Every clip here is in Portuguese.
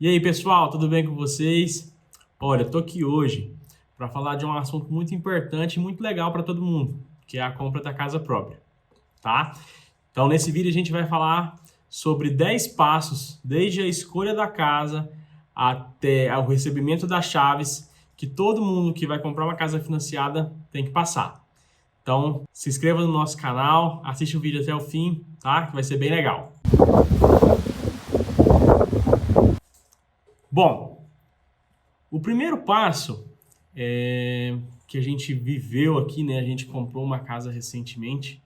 E aí, pessoal, tudo bem com vocês? Olha, eu tô aqui hoje para falar de um assunto muito importante e muito legal para todo mundo, que é a compra da casa própria, tá? Então, nesse vídeo a gente vai falar sobre 10 passos, desde a escolha da casa até o recebimento das chaves, que todo mundo que vai comprar uma casa financiada tem que passar. Então, se inscreva no nosso canal, assiste o vídeo até o fim, tá? Que vai ser bem legal. Bom, o primeiro passo que a gente viveu aqui, né? A gente comprou uma casa recentemente.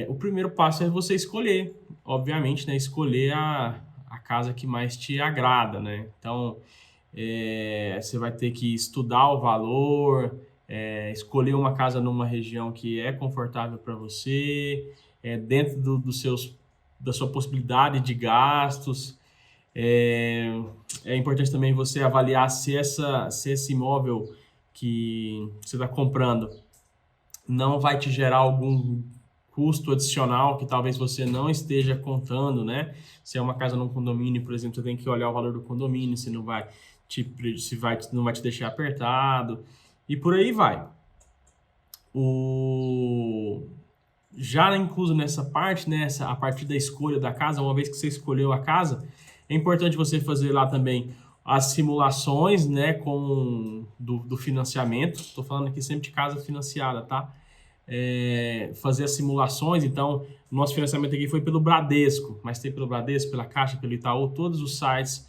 O primeiro passo é você escolher, obviamente, né? Escolher a casa que mais te agrada, né? Então, você vai ter que estudar o valor, escolher uma casa numa região que é confortável para você, dentro da sua possibilidade de gastos. É importante também você avaliar se esse imóvel que você está comprando não vai te gerar algum custo adicional que talvez você não esteja contando, né? Se é uma casa num condomínio, por exemplo, você tem que olhar o valor do condomínio, se não vai não vai te deixar apertado e por aí vai. Já incluso nessa parte, né, a partir da escolha da casa, uma vez que você escolheu a casa, é importante você fazer lá também as simulações, né, do financiamento. Estou falando aqui sempre de casa financiada, tá? Fazer as simulações. Então, o nosso financiamento aqui foi pelo Bradesco, mas tem pelo Bradesco, pela Caixa, pelo Itaú, todos os sites.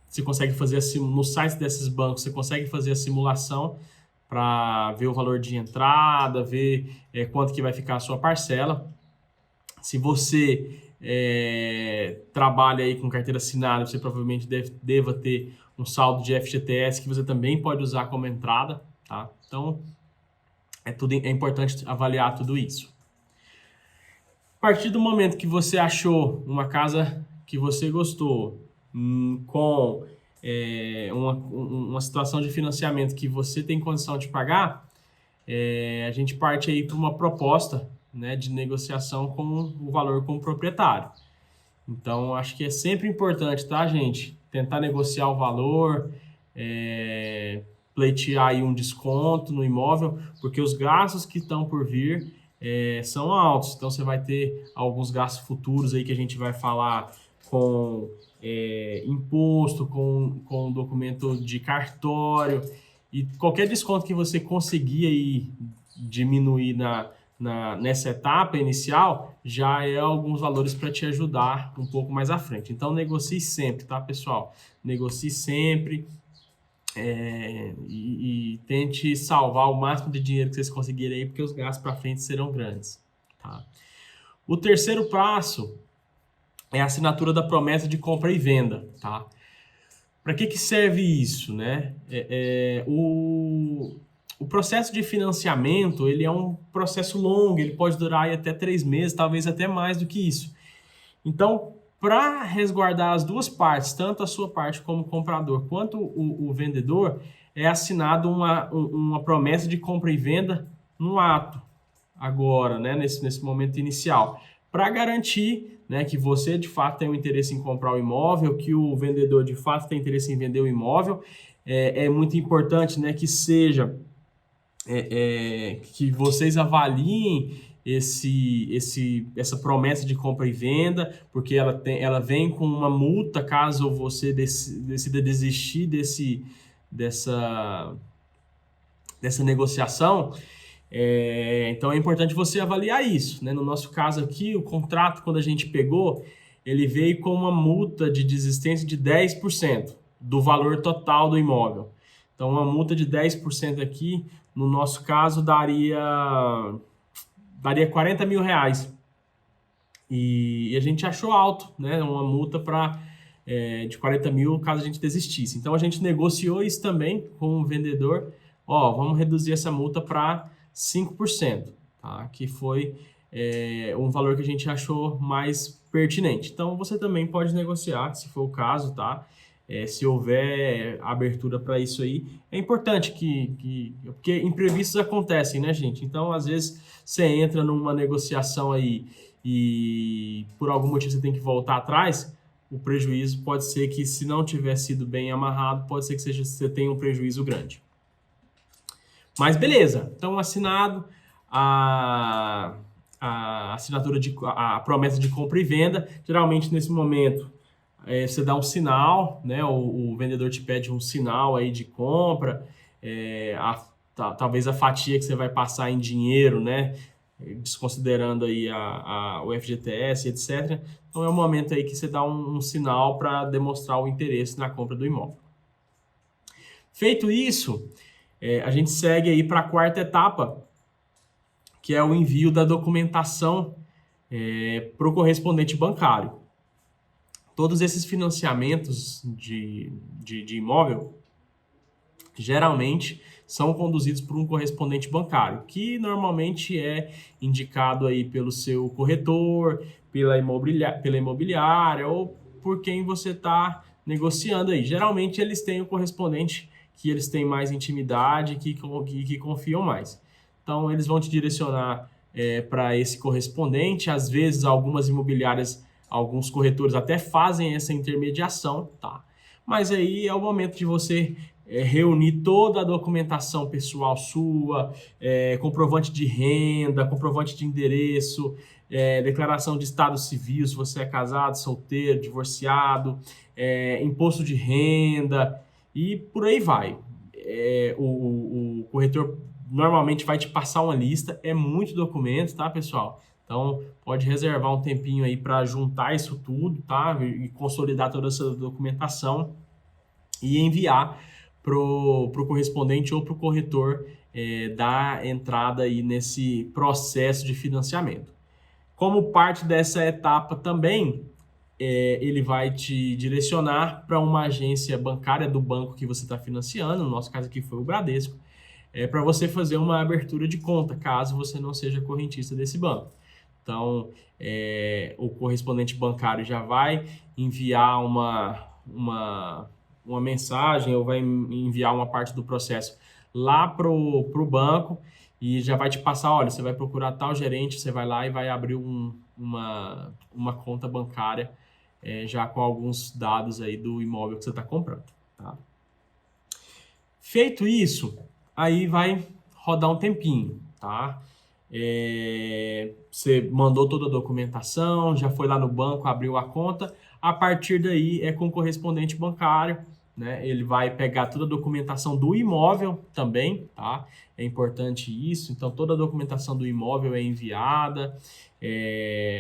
Você consegue fazer nos sites desses bancos, você consegue fazer a simulação para ver o valor de entrada, ver quanto que vai ficar a sua parcela. Se você trabalha aí com carteira assinada, você provavelmente deva ter um saldo de FGTS que você também pode usar como entrada, tá? Então, é importante avaliar tudo isso. A partir do momento que você achou uma casa que você gostou, com uma situação de financiamento que você tem condição de pagar, a gente parte aí para uma proposta, né, de negociação com o valor com o proprietário. Então, acho que é sempre importante, tá, gente? Tentar negociar o valor, pleitear aí um desconto no imóvel, porque os gastos que estão por vir são altos. Então, você vai ter alguns gastos futuros aí que a gente vai falar com imposto, com documento de cartório, e qualquer desconto que você conseguir aí diminuir nessa etapa inicial, já é alguns valores para te ajudar um pouco mais à frente. Então, negocie sempre, tá, pessoal? Negocie sempre e tente salvar o máximo de dinheiro que vocês conseguirem aí, porque os gastos para frente serão grandes, tá? O terceiro passo é a assinatura da promessa de compra e venda, tá? Para que serve isso, né? O processo de financiamento, ele é um processo longo, ele pode durar aí até 3 meses, talvez até mais do que isso. Então, para resguardar as duas partes, tanto a sua parte como comprador, quanto o vendedor, é assinado uma promessa de compra e venda no ato, agora, né, nesse momento inicial, para garantir, né, que você de fato tem um interesse em comprar o imóvel, que o vendedor de fato tem interesse em vender o imóvel. É muito importante, né, que seja que vocês avaliem essa promessa de compra e venda, porque ela vem com uma multa caso você decida desistir dessa negociação. Então é importante você avaliar isso, né? No nosso caso aqui, o contrato, quando a gente pegou, ele veio com uma multa de desistência de 10% do valor total do imóvel. Então, uma multa de 10% aqui, no nosso caso, daria 40 mil reais. E a gente achou alto, né? Uma multa de 40 mil caso a gente desistisse. Então, a gente negociou isso também com o vendedor. Vamos reduzir essa multa para 5%, tá? Que foi um valor que a gente achou mais pertinente. Então, você também pode negociar, se for o caso, tá? Se houver abertura para isso aí. É importante porque imprevistos acontecem, né, gente? Então, às vezes, você entra numa negociação aí e por algum motivo você tem que voltar atrás. o prejuízo pode ser que, se não tiver sido bem amarrado, pode ser que você tenha um prejuízo grande. Mas beleza, então assinado a assinatura a promessa de compra e venda. Geralmente nesse momento você dá um sinal, né? O vendedor te pede um sinal aí de compra, talvez a fatia que você vai passar em dinheiro, né? Desconsiderando aí o FGTS, etc. Então é o momento aí que você dá um sinal para demonstrar o interesse na compra do imóvel. Feito isso, a gente segue aí para a quarta etapa, que é o envio da documentação para o correspondente bancário. Todos esses financiamentos de imóvel, geralmente, são conduzidos por um correspondente bancário, que normalmente é indicado aí pelo seu corretor, pela imobiliária ou por quem você está negociando aí. Geralmente eles têm o correspondente que eles têm mais intimidade, que confiam mais. Então eles vão te direcionar para esse correspondente. Às vezes algumas imobiliárias, alguns corretores até fazem essa intermediação, tá? Mas aí é o momento de você reunir toda a documentação pessoal sua, comprovante de renda, comprovante de endereço, declaração de estado civil, se você é casado, solteiro, divorciado, imposto de renda e por aí vai. O corretor normalmente vai te passar uma lista, é muito documento, tá, pessoal? Então, pode reservar um tempinho aí para juntar isso tudo, tá? E consolidar toda essa documentação e enviar pro correspondente ou pro corretor dar entrada aí nesse processo de financiamento. Como parte dessa etapa também, ele vai te direcionar para uma agência bancária do banco que você está financiando, no nosso caso aqui foi o Bradesco, para você fazer uma abertura de conta, caso você não seja correntista desse banco. Então, o correspondente bancário já vai enviar uma mensagem ou vai enviar uma parte do processo lá pro banco e já vai te passar, olha, você vai procurar tal gerente, você vai lá e vai abrir uma conta bancária já com alguns dados aí do imóvel que você está comprando, tá? Feito isso, aí vai rodar um tempinho, tá? Você mandou toda a documentação, já foi lá no banco, abriu a conta. A partir daí é com o correspondente bancário, né? Ele vai pegar toda a documentação do imóvel também, tá? É importante isso. Então, toda a documentação do imóvel é enviada,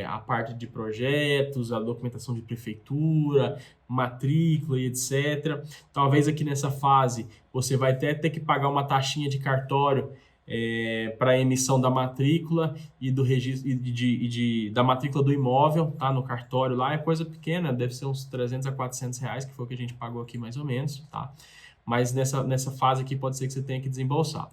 a parte de projetos, a documentação de prefeitura, matrícula e etc. Talvez aqui nessa fase você vai até ter que pagar uma taxinha de cartório para a emissão da matrícula e do registro da matrícula do imóvel, tá? No cartório lá é coisa pequena, deve ser uns 300 a 400 reais, que foi o que a gente pagou aqui mais ou menos, tá? Mas nessa fase aqui pode ser que você tenha que desembolsar.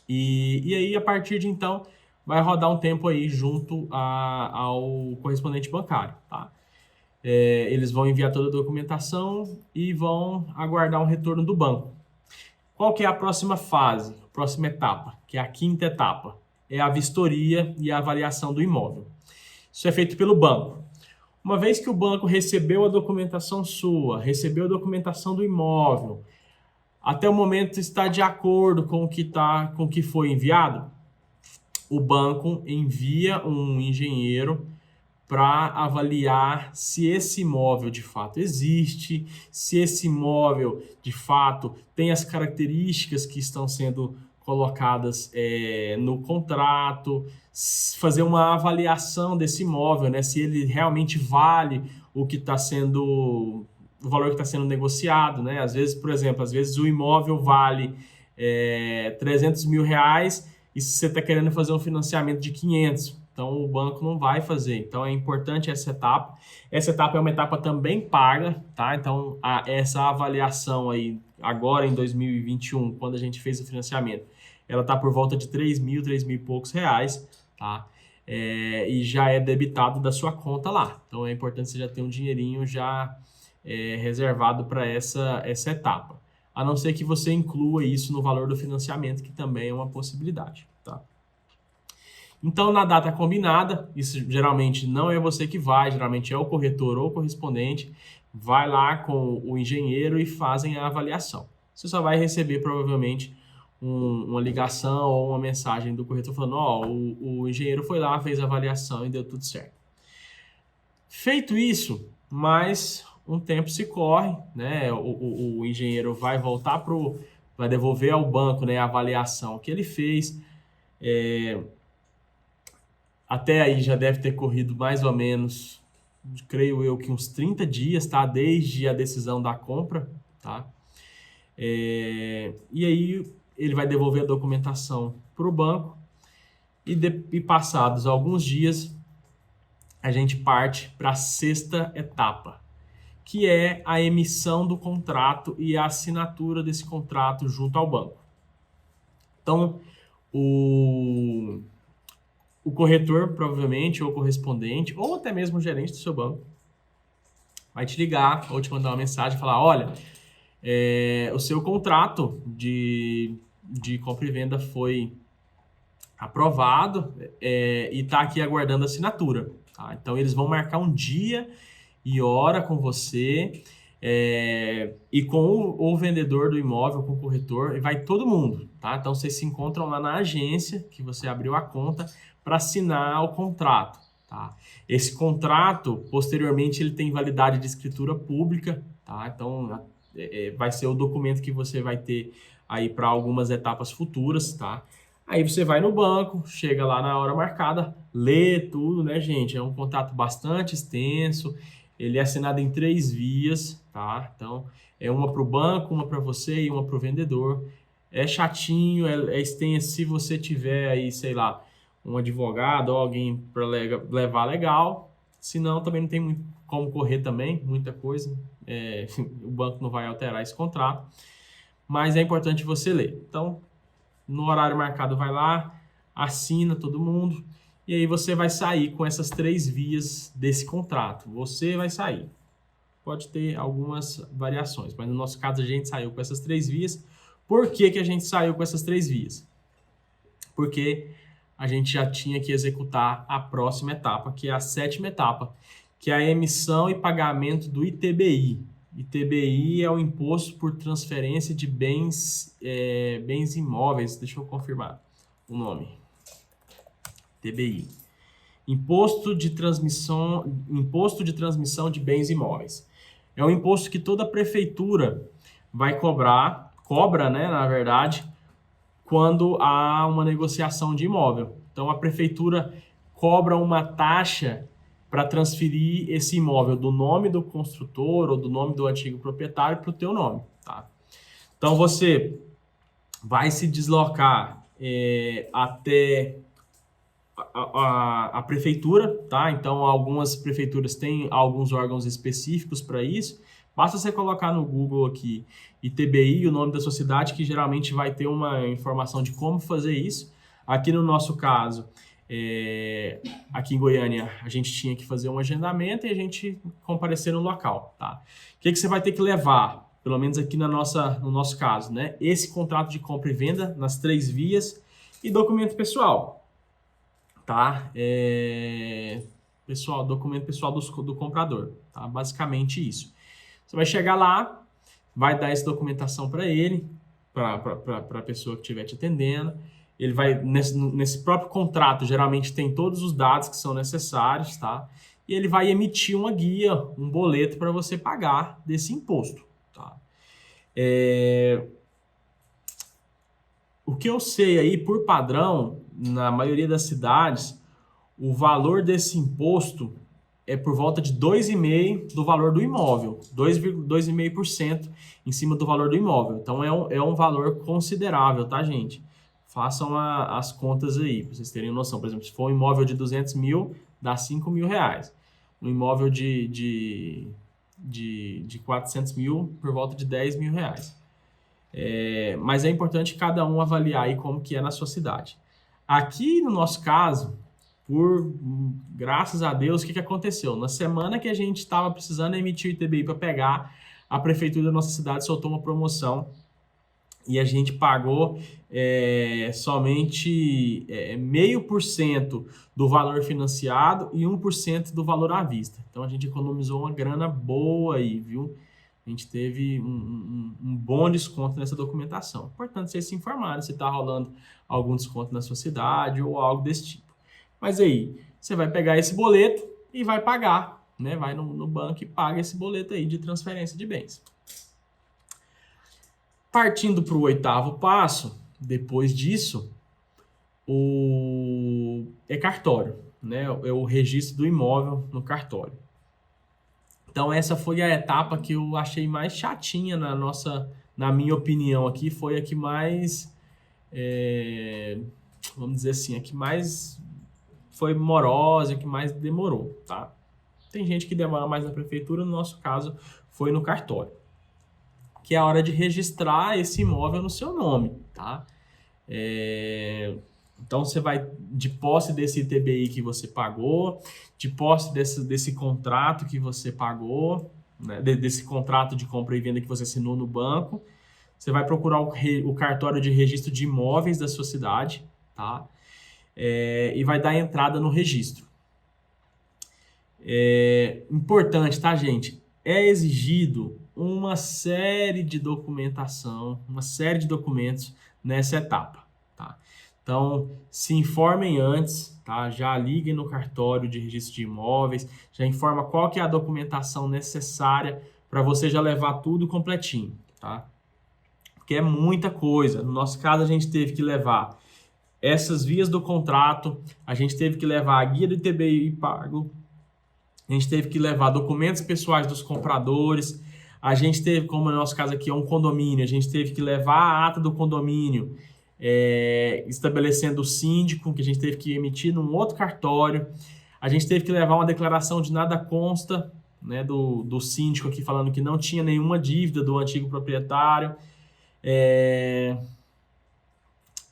E aí, a partir de então, vai rodar um tempo aí junto ao correspondente bancário, tá? Eles vão enviar toda a documentação e vão aguardar um retorno do banco. Qual que é a próxima fase, a próxima etapa, que é a quinta etapa? É a vistoria e a avaliação do imóvel. Isso é feito pelo banco. Uma vez que o banco recebeu a documentação sua, recebeu a documentação do imóvel, até o momento está de acordo com o que foi enviado, o banco envia um engenheiro para avaliar se esse imóvel de fato existe, se esse imóvel de fato tem as características que estão sendo colocadas no contrato, fazer uma avaliação desse imóvel, né? Se ele realmente vale o valor que está sendo negociado, né? Às vezes, por exemplo, o imóvel vale 300 mil reais e se você está querendo fazer um financiamento de 500, então o banco não vai fazer. Então é importante essa etapa. Essa etapa é uma etapa também paga, tá? Então essa avaliação aí, agora em 2021, quando a gente fez o financiamento, ela tá por volta de 3 mil e poucos reais, tá? E já é debitado da sua conta lá. Então é importante você já ter um dinheirinho já reservado para essa etapa. A não ser que você inclua isso no valor do financiamento, que também é uma possibilidade, tá? Então, na data combinada, isso geralmente não é você que vai, geralmente é o corretor ou o correspondente, vai lá com o engenheiro e fazem a avaliação. Você só vai receber provavelmente uma ligação ou uma mensagem do corretor falando: ó, o engenheiro foi lá, fez a avaliação e deu tudo certo. Feito isso, mais um tempo se corre, né? O engenheiro vai voltar vai devolver ao banco, né, a avaliação que ele fez. Até aí já deve ter corrido mais ou menos, creio eu, que uns 30 dias, tá? Desde a decisão da compra, tá? E aí ele vai devolver a documentação para o banco e passados alguns dias a gente parte para a sexta etapa, que é a emissão do contrato e a assinatura desse contrato junto ao banco. Então, o corretor, provavelmente, ou o correspondente, ou até mesmo o gerente do seu banco, vai te ligar ou te mandar uma mensagem e falar: olha, o seu contrato de compra e venda foi aprovado e está aqui aguardando a assinatura. Tá? Então, eles vão marcar um dia e hora com você e com o vendedor do imóvel, com o corretor, e vai todo mundo. Tá? Então, vocês se encontram lá na agência que você abriu a conta para assinar o contrato. Tá? Esse contrato, posteriormente, ele tem validade de escritura pública. Tá? Então, vai ser o documento que você vai ter aí para algumas etapas futuras. Tá? Aí você vai no banco, chega lá na hora marcada, lê tudo, né, gente? É um contrato bastante extenso, ele é assinado em 3 vias, tá? Então, é uma para o banco, uma para você e uma para o vendedor. É chatinho, é extenso. Se você tiver aí, sei lá, um advogado ou alguém para levar legal, senão também não tem muito como correr também, muita coisa. O banco não vai alterar esse contrato, mas é importante você ler. Então, no horário marcado, vai lá, assina todo mundo, e aí você vai sair com essas 3 vias desse contrato. Você vai sair. Pode ter algumas variações, mas no nosso caso a gente saiu com essas 3 vias. Por que que a gente saiu com essas 3 vias? Porque a gente já tinha que executar a próxima etapa, que é a 7ª etapa, que é a emissão e pagamento do ITBI. ITBI é o Imposto por Transferência de Bens Imóveis. Deixa eu confirmar o nome. ITBI. Imposto de Transmissão de Bens Imóveis. É um imposto que toda prefeitura vai cobra, né, na verdade, quando há uma negociação de imóvel. Então, a prefeitura cobra uma taxa para transferir esse imóvel do nome do construtor ou do nome do antigo proprietário para o teu nome. Tá? Então, você vai se deslocar até a prefeitura, tá? Então, algumas prefeituras têm alguns órgãos específicos para isso. Basta você colocar no Google aqui ITBI, o nome da sua cidade, que geralmente vai ter uma informação de como fazer isso. Aqui no nosso caso, aqui em Goiânia, a gente tinha que fazer um agendamento e a gente comparecer no local, tá? O que você vai ter que levar, pelo menos aqui no nosso caso, né? Esse contrato de compra e venda nas 3 vias e documento pessoal, tá? Documento pessoal do comprador, tá? Basicamente isso. Você vai chegar lá, vai dar essa documentação para ele, para a pessoa que estiver te atendendo. Ele vai, nesse próprio contrato, geralmente tem todos os dados que são necessários, tá? E ele vai emitir uma guia, um boleto para você pagar desse imposto, tá? O que eu sei aí, por padrão, na maioria das cidades, o valor desse imposto é por volta de 2,5% do valor do imóvel, 2,5% em cima do valor do imóvel. Então é um valor considerável, tá, gente? Façam as contas aí, para vocês terem noção. Por exemplo, se for um imóvel de 200 mil, dá 5 mil reais. Um imóvel de 400 mil, por volta de 10 mil reais. Mas é importante cada um avaliar aí como que é na sua cidade. Aqui, no nosso caso, graças a Deus, o que aconteceu? Na semana que a gente estava precisando emitir o ITBI para pegar, a prefeitura da nossa cidade soltou uma promoção e a gente pagou somente 0,5% do valor financiado e 1% do valor à vista. Então a gente economizou uma grana boa aí, viu? A gente teve um bom desconto nessa documentação. Importante vocês se informarem se está rolando algum desconto na sua cidade ou algo desse tipo. Mas aí, você vai pegar esse boleto e vai pagar, né? Vai no banco e paga esse boleto aí de transferência de bens. Partindo para o 8º passo, depois disso, é cartório, né? É o registro do imóvel no cartório. Então essa foi a etapa que eu achei mais chatinha na minha opinião aqui, foi a que mais, vamos dizer assim, a que mais foi morosa, a que mais demorou, tá? Tem gente que demora mais na prefeitura, no nosso caso foi no cartório, que é a hora de registrar esse imóvel no seu nome, tá? Então você vai de posse desse ITBI que você pagou, de posse desse contrato que você pagou, né, desse contrato de compra e venda que você assinou no banco, você vai procurar o cartório de registro de imóveis da sua cidade, tá? E vai dar entrada no registro. Importante, tá, gente? É exigido uma série de documentação, uma série de documentos nessa etapa, tá? Então, se informem antes, tá? Já liguem no cartório de registro de imóveis, já informa qual que é a documentação necessária para você já levar tudo completinho, tá? Porque é muita coisa. No nosso caso, a gente teve que levar essas vias do contrato, a gente teve que levar a guia do ITBI pago, a gente teve que levar documentos pessoais dos compradores, a gente teve, como no nosso caso aqui é um condomínio, a gente teve que levar a ata do condomínio, estabelecendo o síndico, que a gente teve que emitir num outro cartório, a gente teve que levar uma declaração de nada consta, né, do síndico aqui falando que não tinha nenhuma dívida do antigo proprietário,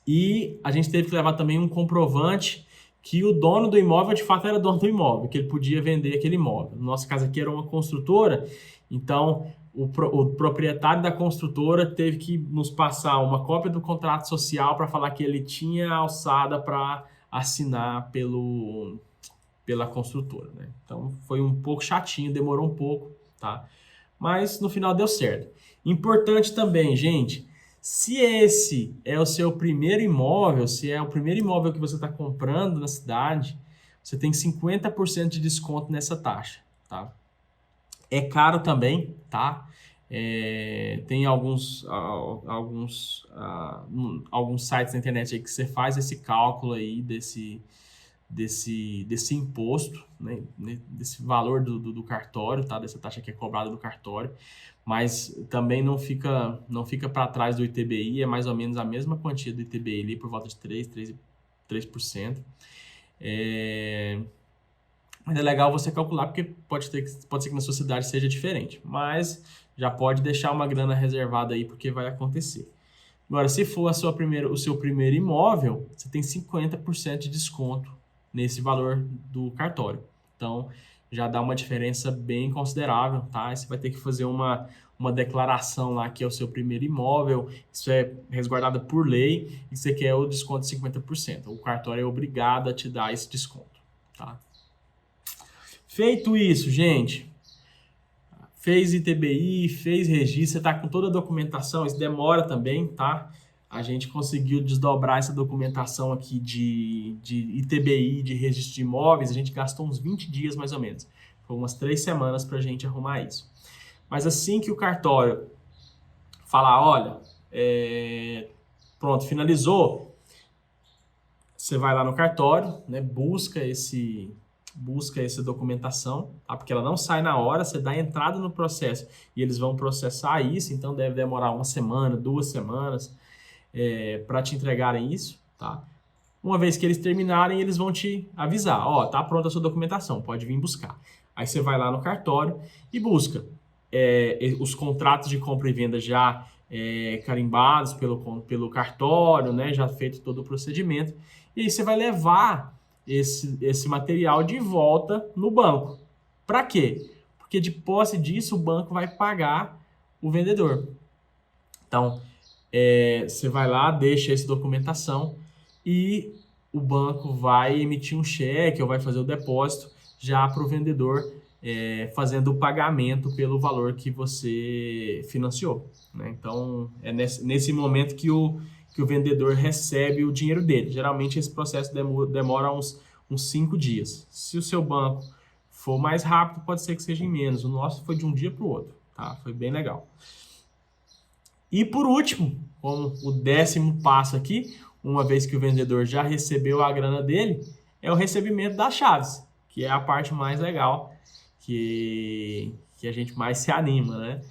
e a gente teve que levar também um comprovante que o dono do imóvel de fato era dono do imóvel, que ele podia vender aquele imóvel. No nosso caso aqui era uma construtora, então o proprietário da construtora teve que nos passar uma cópia do contrato social para falar que ele tinha alçada para assinar pela construtora, né? Então foi um pouco chatinho, demorou um pouco, tá? Mas no final deu certo. Importante também, gente, se esse é o seu primeiro imóvel, se é o primeiro imóvel que você está comprando na cidade, você tem 50% de desconto nessa taxa, tá? É caro também, tá? Tem alguns sites na internet aí que você faz esse cálculo aí desse imposto, né? Desse valor do cartório, tá? Dessa taxa que é cobrada do cartório, mas também não fica para trás do ITBI, é mais ou menos a mesma quantia do ITBI ali, por volta de 3%. Mas é legal você calcular, porque pode ser que na sua cidade seja diferente, mas já pode deixar uma grana reservada aí, porque vai acontecer. Agora, se for o seu primeiro imóvel, você tem 50% de desconto nesse valor do cartório. Então, já dá uma diferença bem considerável, tá? Você vai ter que fazer uma declaração lá que é o seu primeiro imóvel, isso é resguardado por lei, e você quer o desconto de 50%. O cartório é obrigado a te dar esse desconto, tá? Feito isso, gente, fez ITBI, fez registro, você está com toda a documentação, isso demora também, tá? A gente conseguiu desdobrar essa documentação aqui de ITBI, de registro de imóveis, a gente gastou uns 20 dias mais ou menos. Foi umas 3 semanas para a gente arrumar isso. Mas assim que o cartório falar, olha, pronto, finalizou, você vai lá no cartório, né, busca essa documentação, tá? Porque ela não sai na hora, você dá entrada no processo e eles vão processar isso, então deve demorar 1 semana, 2 semanas para te entregarem isso, tá? Uma vez que eles terminarem, eles vão te avisar, ó, tá pronta a sua documentação, pode vir buscar. Aí você vai lá no cartório e busca os contratos de compra e venda já carimbados pelo cartório, né, já feito todo o procedimento, e aí você vai levar esse material de volta no banco. Para quê? Porque de posse disso o banco vai pagar o vendedor. Então, você vai lá, deixa essa documentação e o banco vai emitir um cheque ou vai fazer o depósito já para o vendedor, fazendo o pagamento pelo valor que você financiou, né? Então, é nesse momento que o vendedor recebe o dinheiro dele. Geralmente, esse processo demora uns 5 dias. Se o seu banco for mais rápido, pode ser que seja em menos. O nosso foi de um dia para o outro, tá? Foi bem legal. E por último, como o 10º passo aqui, uma vez que o vendedor já recebeu a grana dele, é o recebimento das chaves, que é a parte mais legal, que a gente mais se anima, né?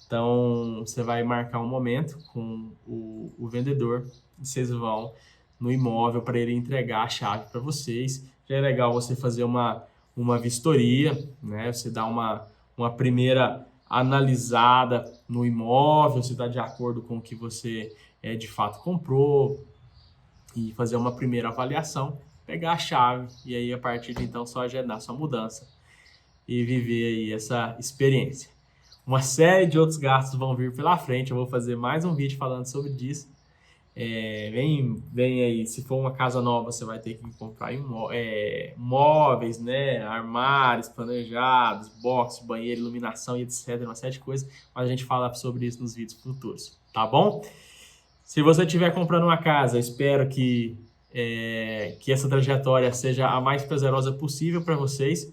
Então, você vai marcar um momento com o vendedor, e vocês vão no imóvel para ele entregar a chave para vocês. Já é legal você fazer uma vistoria, né? Você dá uma primeira analisada no imóvel, se está de acordo com o que você de fato comprou, e fazer uma primeira avaliação, pegar a chave e aí a partir de então só agendar sua mudança e viver aí essa experiência. Uma série de outros gastos vão vir pela frente, eu vou fazer mais um vídeo falando sobre isso. Vem aí, se for uma casa nova, você vai ter que comprar móveis, né, armários planejados, box, banheiro, iluminação e etc, uma série de coisas, mas a gente fala sobre isso nos vídeos futuros, tá bom? Se você estiver comprando uma casa, eu espero que essa trajetória seja a mais prazerosa possível para vocês,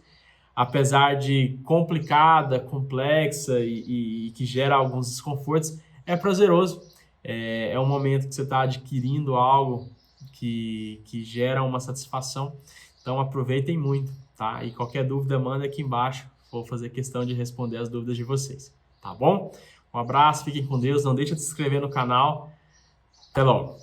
apesar de complicada, complexa e que gera alguns desconfortos, é prazeroso. É um momento que você está adquirindo algo que gera uma satisfação. Então aproveitem muito, tá? E qualquer dúvida, manda aqui embaixo. Vou fazer questão de responder as dúvidas de vocês, tá bom? Um abraço, fiquem com Deus. Não deixe de se inscrever no canal. Até logo!